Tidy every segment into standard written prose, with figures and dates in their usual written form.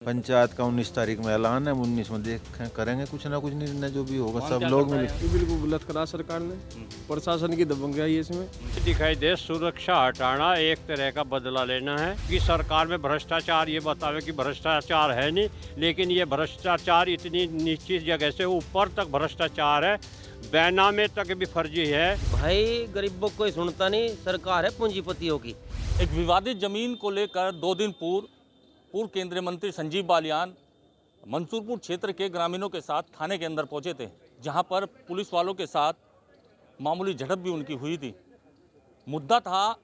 पंचायत का 19 तारीख में ऐलान है, 19 में देख करेंगे कुछ ना कुछ निर्णय जो भी होगा, सब लोग मिल। ये बिल्कुल गलत करा सरकार ने, प्रशासन की दबंगाई है इसमें। दिखाई दे सुरक्षा हटाना एक तरह का बदला लेना है कि सरकार में भ्रष्टाचार, ये बतावे कि भ्रष्टाचार है नहीं, लेकिन ये भ्रष्टाचार इतनी नीची जगह से ऊपर तक भ्रष्टाचार है, बैनामे तक भी फर्जी है। भाई गरीबों कोई सुनता नहीं, सरकार है पूंजीपतियों की। एक विवादित जमीन को लेकर 2 दिन पूर्व केंद्रीय मंत्री संजीव बालियान मंसूरपुर क्षेत्र के ग्रामीणों के साथ थाने के अंदर पहुंचे थे, जहां पर पुलिस वालों के साथ मामूली झड़प भी उनकी हुई थी। मुद्दा था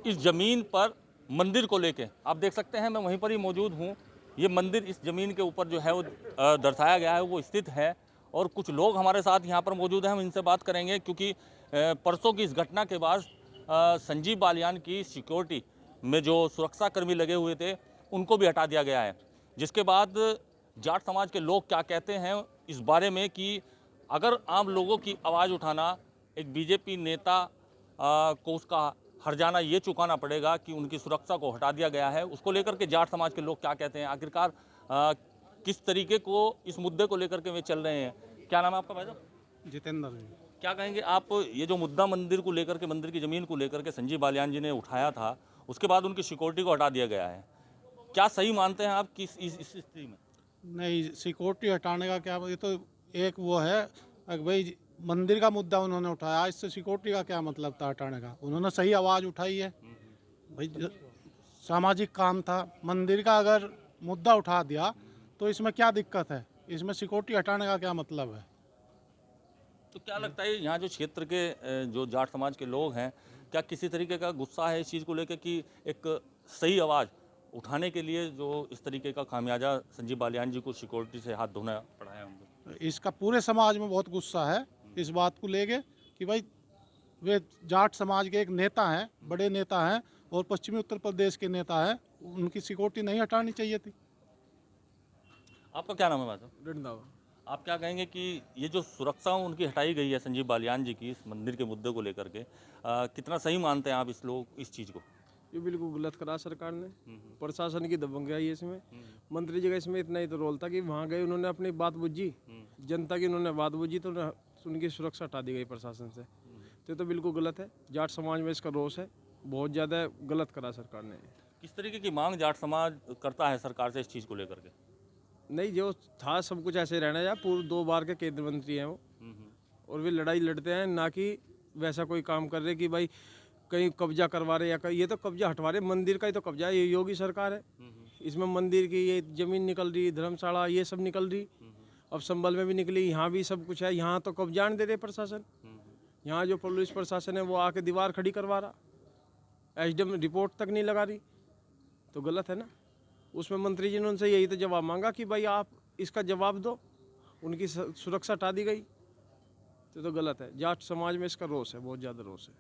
इस जमीन पर मंदिर को लेके। आप देख सकते हैं मैं वहीं पर ही मौजूद हूं। ये मंदिर इस जमीन के ऊपर जो है वो दर्शाया गया है, वो स्थित है और कुछ लोग हमारे साथ यहाँ पर मौजूद हैं। हम इनसे बात करेंगे क्योंकि परसों की इस घटना के बाद संजीव बालियान की सिक्योरिटी में जो सुरक्षाकर्मी लगे हुए थे उनको भी हटा दिया गया है, जिसके बाद जाट समाज के लोग क्या कहते हैं इस बारे में कि अगर आम लोगों की आवाज़ उठाना, एक बीजेपी नेता को उसका हर्जाना ये चुकाना पड़ेगा कि उनकी सुरक्षा को हटा दिया गया है, उसको लेकर के जाट समाज के लोग क्या कहते हैं, आखिरकार किस तरीके को इस मुद्दे को लेकर के वे चल रहे हैं। क्या नाम है आपका भाई साहब? जितेंद्र। क्या कहेंगे आप, ये जो मुद्दा मंदिर को लेकर के, मंदिर की ज़मीन को लेकर के संजीव बालियान जी ने उठाया था, उसके बाद उनकी सिक्योरिटी को हटा दिया गया है, क्या सही मानते हैं आप कि इस स्थिति में? नहीं, सिक्योरिटी हटाने का क्या, ये तो एक वो है भाई, मंदिर का मुद्दा उन्होंने उठाया, इससे सिक्योरिटी का क्या मतलब था हटाने का। उन्होंने सही आवाज़ उठाई है भाई, सामाजिक काम था। मंदिर का अगर मुद्दा उठा दिया तो इसमें क्या दिक्कत है, इसमें सिक्योरिटी हटाने का क्या मतलब है। तो क्या लगता है यहाँ जो क्षेत्र के जो जाट समाज के लोग हैं, क्या किसी तरीके का गुस्सा है इस चीज़ को लेकर कि एक सही आवाज़ उठाने के लिए जो इस तरीके का खामियाजा संजीव बालियान जी को सिक्योरिटी से हाथ धोना पड़ा है उनको? इसका पूरे समाज में बहुत गुस्सा है इस बात को लेके कि भाई वे जाट समाज के एक नेता हैं, बड़े नेता हैं और पश्चिमी उत्तर प्रदेश के नेता हैं, उनकी सिक्योरिटी नहीं हटानी चाहिए थी। आपका क्या नाम है भाई? रंधावा। आप क्या कहेंगे कि ये जो सुरक्षा उनकी हटाई गई है संजीव बालियान जी की इस मंदिर के मुद्दे को लेकर के, कितना सही मानते हैं आप इस चीज़ को? ये बिल्कुल गलत करा सरकार ने, प्रशासन की दबंगाई है इसमें। मंत्री जी का इसमें इतना ही तो रोल था कि वहाँ गए, उन्होंने अपनी बात बुझी, जनता की उन्होंने बात बुझी तो उनकी सुरक्षा हटा दी गई प्रशासन से। तो ये तो बिल्कुल गलत है, जाट समाज में इसका रोष है, बहुत ज़्यादा गलत करा सरकार ने। किस तरीके की मांग जाट समाज करता है सरकार से इस चीज़ को लेकर के? नहीं, जो था सब कुछ ऐसे रहना चाहिए। पूर्व 2 बार के केंद्रीय मंत्री हैं वो, और वे लड़ाई लड़ते हैं, ना कि वैसा कोई काम कर रहे कि भाई कहीं कब्जा करवा रहे या कहीं, ये तो कब्जा हटवा रहे। मंदिर का ही तो कब्जा है, ये योगी सरकार है। इसमें मंदिर की ये जमीन निकल रही, धर्मशाला ये सब निकल रही, अब संभल में भी निकली, यहाँ भी सब कुछ है। यहाँ तो कब्जा नहीं दे रहे प्रशासन, यहाँ जो पुलिस प्रशासन है वो आके दीवार खड़ी करवा रहा, एसडीएम रिपोर्ट तक नहीं लगा रही, तो गलत है ना। उसमें मंत्री जी ने उनसे यही तो जवाब मांगा कि भाई आप इसका जवाब दो, उनकी सुरक्षा हटा दी गई, तो गलत है। जाट समाज में इसका रोष है, बहुत ज़्यादा रोष है।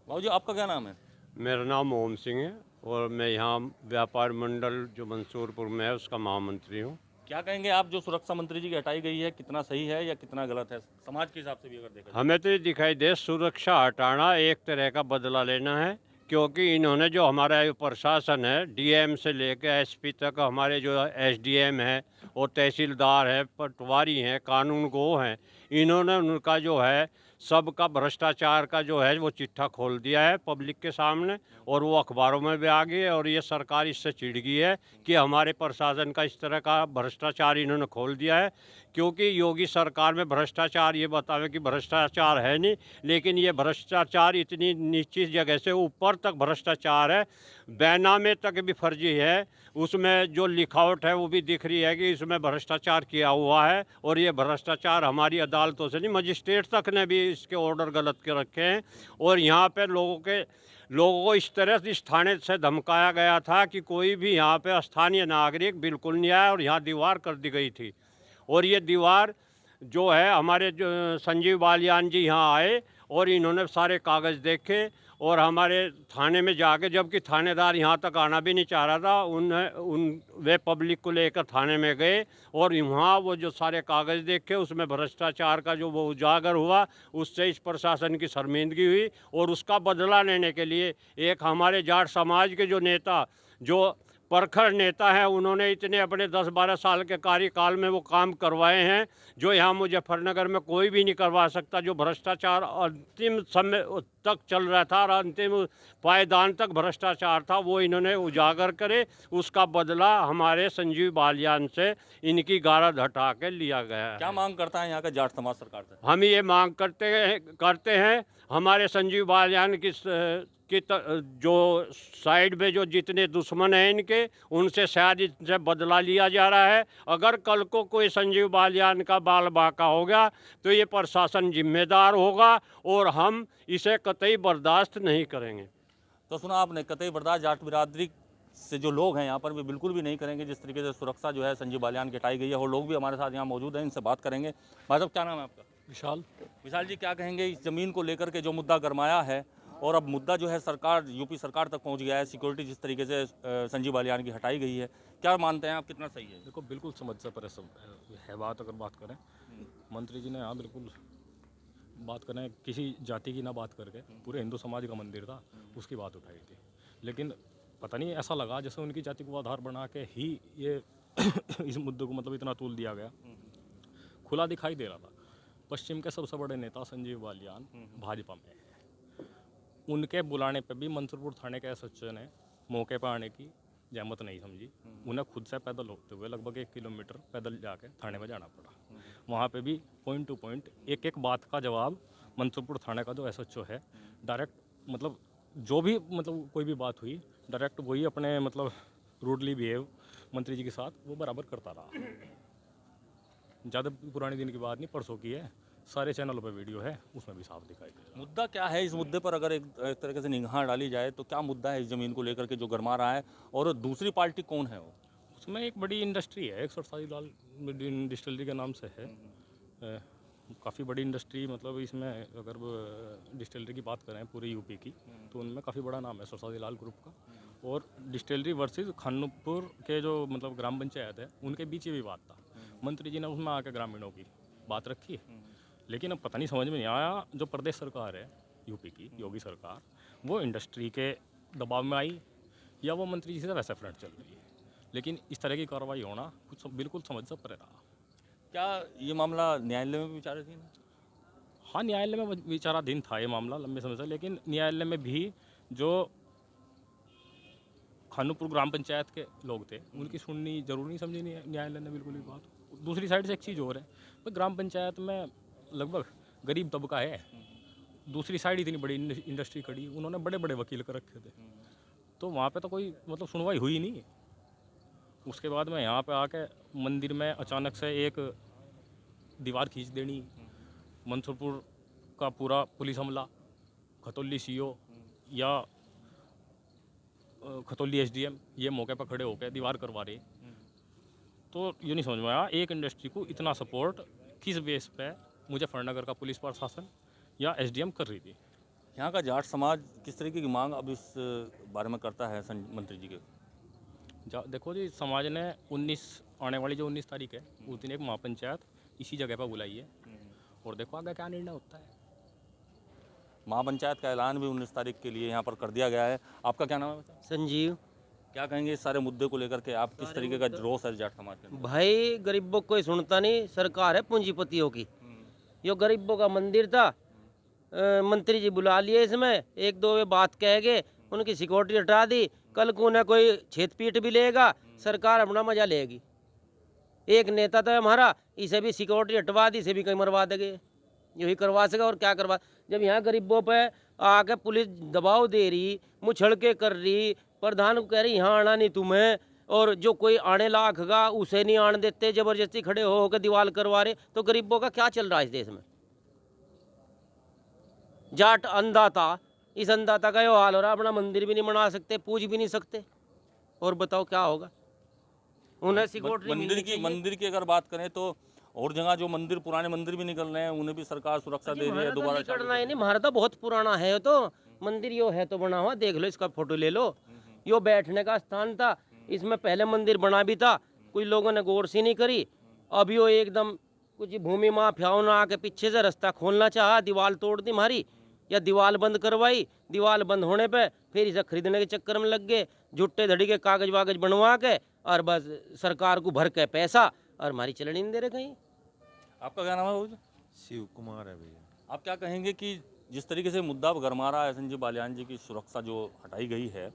बाबू जी, आपका क्या नाम है? मेरा नाम ओम सिंह है और मैं यहाँ व्यापार मंडल जो मंसूरपुर में है उसका महामंत्री हूँ। क्या कहेंगे आप, जो सुरक्षा मंत्री जी की हटाई गई है, कितना सही है या कितना गलत है समाज के हिसाब से भी अगर देखा जाए? हमें तो ये दिखाई दे सुरक्षा हटाना एक तरह का बदला लेना है, क्योंकि इन्होंने जो हमारा प्रशासन है, डीएम से लेकर एसपी तक, हमारे जो एसडीएम है और तहसीलदार है, पटवारी हैं, कानून गो हैं, इन्होंने उनका जो है सबका भ्रष्टाचार का जो है वो चिट्ठा खोल दिया है पब्लिक के सामने, और वो अखबारों में भी आ गई है। और ये सरकार इससे चिढ़ गई है कि हमारे प्रशासन का इस तरह का भ्रष्टाचार इन्होंने खोल दिया है, क्योंकि योगी सरकार में भ्रष्टाचार, ये बतावे कि भ्रष्टाचार है नहीं, लेकिन ये भ्रष्टाचार इतनी नीची जगह से ऊपर तक भ्रष्टाचार है, बैनामे तक भी फर्जी है। उसमें जो लिखावट है वो भी दिख रही है कि इसमें भ्रष्टाचार किया हुआ है, और ये भ्रष्टाचार हमारी अदालतों से नहीं, मजिस्ट्रेट तक ने भी इसके ऑर्डर गलत के रखे हैं। और यहाँ पे लोगों को इस तरह से इस थाने से धमकाया गया था कि कोई भी यहाँ पे स्थानीय नागरिक बिल्कुल नहीं आया, और यहाँ दीवार कर दी गई थी। और ये दीवार जो है, हमारे जो संजीव बालियान जी यहाँ आए और इन्होंने सारे कागज़ देखे और हमारे थाने में जाके, जबकि थानेदार यहाँ तक आना भी नहीं चाह रहा था, वे पब्लिक को लेकर थाने में गए और वहाँ वो जो सारे कागज़ देखे, उसमें भ्रष्टाचार का जो वो उजागर हुआ, उससे इस प्रशासन की शर्मिंदगी हुई। और उसका बदला लेने के लिए एक हमारे जाट समाज के जो नेता, जो प्रखर नेता हैं, उन्होंने इतने अपने 10-12 साल के कार्यकाल में वो काम करवाए हैं जो यहाँ मुजफ्फरनगर में कोई भी नहीं करवा सकता। जो भ्रष्टाचार अंतिम समय तक चल रहा था और अंतिम पायदान तक भ्रष्टाचार था, वो इन्होंने उजागर करे, उसका बदला हमारे संजीव बालियान से इनकी गारद हटा के लिया गया है। क्या मांग करता है यहाँ का जाट समाज सरकार से? हम ये मांग करते हैं हमारे संजीव बालियान की जो साइड में जो जितने दुश्मन हैं इनके, उनसे शायद इनसे बदला लिया जा रहा है। अगर कल को कोई संजीव बालियान का बाल बाका हो गया तो ये प्रशासन जिम्मेदार होगा और हम इसे कतई बर्दाश्त नहीं करेंगे। तो सुना आपने, कतई बर्दाश्त जाट बिरादरी से जो लोग हैं यहाँ पर, वे बिल्कुल भी नहीं करेंगे। जिस तरीके से सुरक्षा जो है संजीव बालियान की हटाई गई है, और लोग भी हमारे साथ यहाँ मौजूद हैं, इनसे बात करेंगे। भाई साहब, क्या नाम है आपका? विशाल। विशाल जी, क्या कहेंगे इस ज़मीन को लेकर के जो मुद्दा गरमाया है, और अब मुद्दा जो है सरकार, यूपी सरकार तक पहुंच गया है, सिक्योरिटी जिस तरीके से संजीव बालियान की हटाई गई है, क्या मानते हैं आप, कितना सही है? देखो, बिल्कुल समझ से परे सब है बात। अगर बात करें मंत्री जी ने, हाँ बिल्कुल बात करें, किसी जाति की ना बात करके पूरे हिंदू समाज का मंदिर था, उसकी बात उठाई थी। लेकिन पता नहीं, ऐसा लगा जैसे उनकी जाति को आधार बना के ही ये इस मुद्दे को मतलब इतना तूल दिया गया। खुला दिखाई दे रहा था पश्चिम के सबसे बड़े नेता संजीव बालियान भाजपा में है। उनके बुलाने पे भी मंसूरपुर थाने के एसएचओ ने मौके पर आने की जहमत नहीं समझी। उन्हें खुद से पैदल होते हुए लगभग 1 किलोमीटर पैदल जाके थाने में जाना पड़ा। वहाँ पे भी पॉइंट टू पॉइंट एक एक बात का जवाब मंसूरपुर थाने का जो एसएचओ है, डायरेक्ट मतलब जो भी मतलब कोई भी बात हुई, डायरेक्ट वही अपने मतलब रूडली बिहेव मंत्री जी के साथ वो बराबर करता रहा। ज़्यादा पुराने दिन की बात नहीं, परसों की है, सारे चैनलों पे वीडियो है, उसमें भी साफ दिखाई दे रहा है। मुद्दा क्या है? इस मुद्दे पर अगर एक तरीके से निगाह डाली जाए तो क्या मुद्दा है इस ज़मीन को लेकर के जो गरमा रहा है, और दूसरी पार्टी कौन है वो? उसमें एक बड़ी इंडस्ट्री है, 147 लाल डिस्टिलरी के नाम से है। काफ़ी बड़ी इंडस्ट्री, मतलब इसमें अगर डिस्टिलरी की बात करें पूरे यूपी की, तो उनमें काफ़ी बड़ा नाम है सरसादी लाल ग्रुप का। और डिस्टिलरी वर्सेस खानपुर के जो मतलब ग्राम पंचायत है, उनके बीच ये विवाद था। मंत्री जी ने उसमें आके ग्रामीणों की बात रखी, लेकिन अब पता नहीं समझ में नहीं आया, जो प्रदेश सरकार है यूपी की, योगी सरकार, वो इंडस्ट्री के दबाव में आई या वो मंत्री जी से वैसे फ्रंट चल रही है। लेकिन इस तरह की कार्रवाई होना कुछ बिल्कुल समझ से परे रहा। क्या ये मामला न्यायालय में भी विचाराधीन है? हाँ, न्यायालय में विचाराधीन था ये मामला लंबे समय से, लेकिन न्यायालय में भी जो खानपुर ग्राम पंचायत के लोग थे उनकी सुननी जरूरी नहीं समझी न्यायालय ने बिल्कुल भी बात। दूसरी साइड से एक चीज़ और है, तो ग्राम पंचायत में लगभग गरीब तबका है, दूसरी साइड इतनी बड़ी इंडस्ट्री खड़ी, उन्होंने बड़े बड़े वकील कर रखे थे, तो वहाँ पे तो कोई मतलब सुनवाई हुई नहीं। उसके बाद में यहाँ पे आके मंदिर में अचानक से एक दीवार खींच देनी, मंसूरपुर का पूरा पुलिस हमला, खतौली सीओ या खतौली एसडीएम ये मौके पर खड़े होकर दीवार करवा रहे, तो ये नहीं समझ में आया एक इंडस्ट्री को इतना सपोर्ट किस बेस पे मुजफ्फरनगर का पुलिस प्रशासन या एसडीएम कर रही थी। यहाँ का जाट समाज किस तरीके की मांग अब इस बारे में करता है मंत्री जी के? देखो जी, समाज ने 19 आने वाली जो 19 तारीख है उस दिन एक महापंचायत इसी जगह पर बुलाई है, और देखो आगे क्या निर्णय होता है। महापंचायत का ऐलान भी 19 तारीख के लिए यहाँ पर कर दिया गया है। आपका क्या नाम है? संजीव। क्या कहेंगे इस सारे मुद्दे को लेकर के, आप किस तरीके का रोष है जाट समाज के? भाई गरीबों को कोई सुनता नहीं, सरकार है पूंजीपतियों की। यो गरीबों का मंदिर था, मंत्री जी बुला लिए, इसमें 1-2 वे बात कह गए, उनकी सिक्योरिटी हटा दी, कल को ना कोई छेद पीट भी लेगा, सरकार अपना मजा लेगी। एक नेता था हमारा, इसे भी सिक्योरिटी हटवा दी, इसे भी कहीं मरवा देंगे, यही करवा सका और क्या करवा। जब यहाँ गरीबों पे आके पुलिस दबाव दे रही, मुछड़ के कर रही, प्रधान को कह रही यहाँ आना नहीं तुम्हें, और जो कोई आने लाख का उसे नहीं आने देते, जबरदस्ती खड़े हो के दीवार करवा रहे, तो गरीबों का क्या चल रहा है इस देश में? जाट अंधाता, इस अंधाता का यो हाल हो रहा, अपना मंदिर भी नहीं बना सकते, पूज भी नहीं सकते, और बताओ क्या होगा। उन्हें सिक्योरिटी मंदिर की अगर बात करें तो और जगह जो मंदिर, पुराने मंदिर भी निकल रहे हैं, उन्हें भी सरकार सुरक्षा दे रही है दोबारा करना है। नहीं, हमारा तो बहुत पुराना है, तो मंदिर यो है तो बना हुआ, देख लो, इसका फोटो ले लो, यो बैठने का स्थान था, इसमें पहले मंदिर बना भी था, कुछ लोगों ने गौर सी नहीं करी। अब यो एकदम कुछ भूमि माफियाओं ने आके पीछे से रास्ता खोलना चाहा, दीवार तोड़ दी हमारी, या दीवार बंद करवाई, दीवार बंद होने पे फिर इसे खरीदने के चक्कर में लग गए, झुट्टे धड़ी के कागज वागज बनवा के और बस सरकार को भर के पैसा और हमारी चलनी नहीं दे रहे कहीं। आपका क्या नाम है बाबू जी? शिव कुमार है भैया। आप क्या कहेंगे कि जिस तरीके से मुद्दा गरमा रहा है संजीव बालियान जी की सुरक्षा जो हटाई गई है,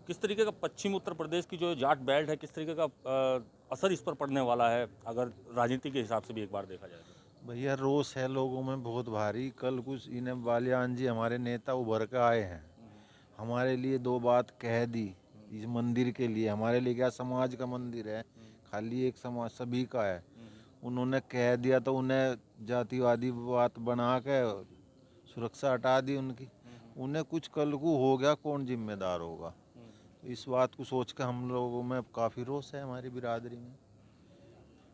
किस तरीके का पश्चिम उत्तर प्रदेश की जो जाट बेल्ट है, किस तरीके का असर इस पर पड़ने वाला है अगर राजनीति के हिसाब से भी एक बार देखा जाए तो? भैया रोष है लोगों में बहुत भारी। कल कुछ इन्हें बालियान जी हमारे नेता उभर के आए हैं, हमारे लिए दो बात कह दी इस मंदिर के लिए। हमारे लिए क्या समाज का मंदिर है, खाली एक समाज सभी का है। उन्होंने कह दिया तो उन्हें जातिवादी बात बना के सुरक्षा हटा दी उनकी। उन्हें कुछ कल को हो गया कौन जिम्मेदार होगा? इस बात को सोच कर हम लोगों में काफ़ी रोष है हमारी बिरादरी में।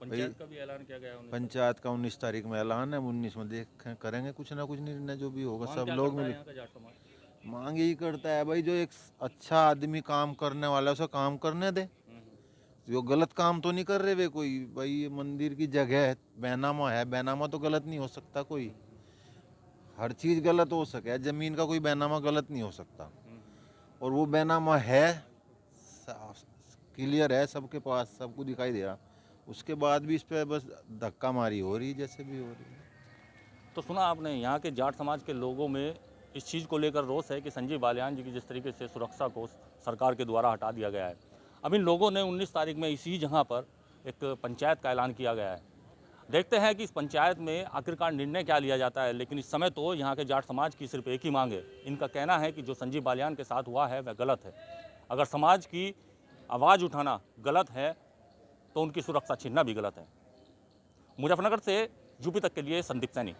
पंचायत का भी ऐलान किया गया है 19 पंचायत का 19 तारीख में ऐलान है, 19 में देख करेंगे कुछ ना कुछ निर्णय जो भी होगा। सब लोग मिल यहाँ का जाट समाज मांग यही करता है भाई, जो एक अच्छा आदमी काम करने वाला है उसे काम करने दे। जो गलत काम तो नहीं कर रहे वे कोई। भाई ये मंदिर की जगह है, बैनामा है, बैनामा तो गलत नहीं हो सकता कोई। हर चीज़ गलत हो सके, ज़मीन का कोई बैनामा गलत नहीं हो सकता। और वो बैनामा है, क्लियर है सबके पास, सबको दिखाई दे रहा। उसके बाद भी इस पर बस धक्का मारी हो रही जैसे भी हो रही है। तो सुना आपने, यहाँ के जाट समाज के लोगों में इस चीज़ को लेकर रोष है कि संजीव बालियान जी की जिस तरीके से सुरक्षा को सरकार के द्वारा हटा दिया गया है। अब इन लोगों ने 19 तारीख में इसी जगह पर एक पंचायत का ऐलान किया गया है। देखते हैं कि इस पंचायत में आखिरकार निर्णय क्या लिया जाता है। लेकिन इस समय तो यहाँ के जाट समाज की सिर्फ एक ही मांग है। इनका कहना है कि जो संजीव बालियान के साथ हुआ है वह गलत है। अगर समाज की आवाज़ उठाना गलत है तो उनकी सुरक्षा छीनना भी गलत है। मुजफ्फरनगर से यूपी तक के लिए संदीप सैनी।